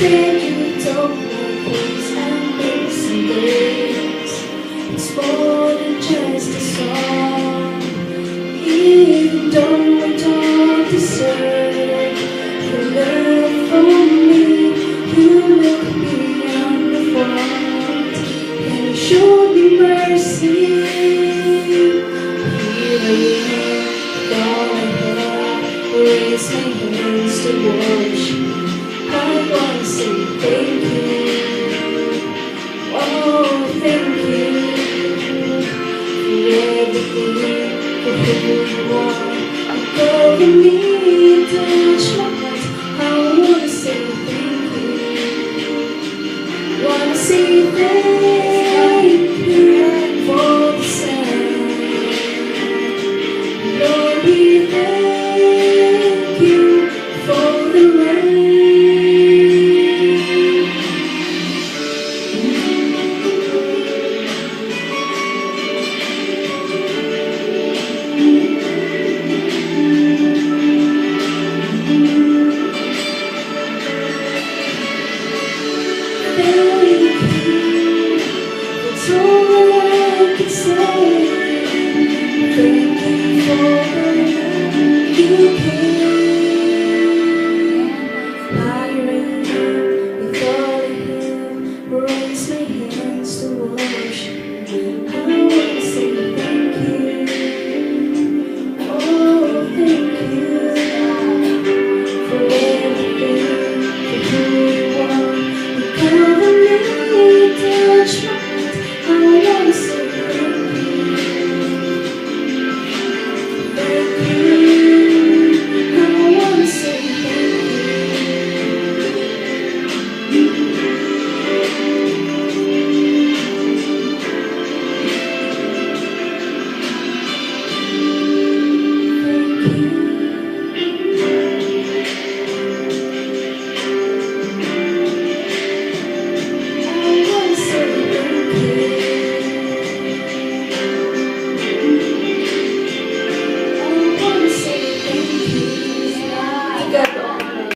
said you don't want peace and innocent days. It's more than just a song. Even though I don't deserve your love from me, you look beyond the fault and you showed me mercy. Here I am, with all I have, raise my hands to worship. I wanna say thank you, oh thank you, for everything, for who you are. You cover me, touch my heart. I wanna say thank you, wanna say thank you for the sun. Lord, we thank you for the rain. Thank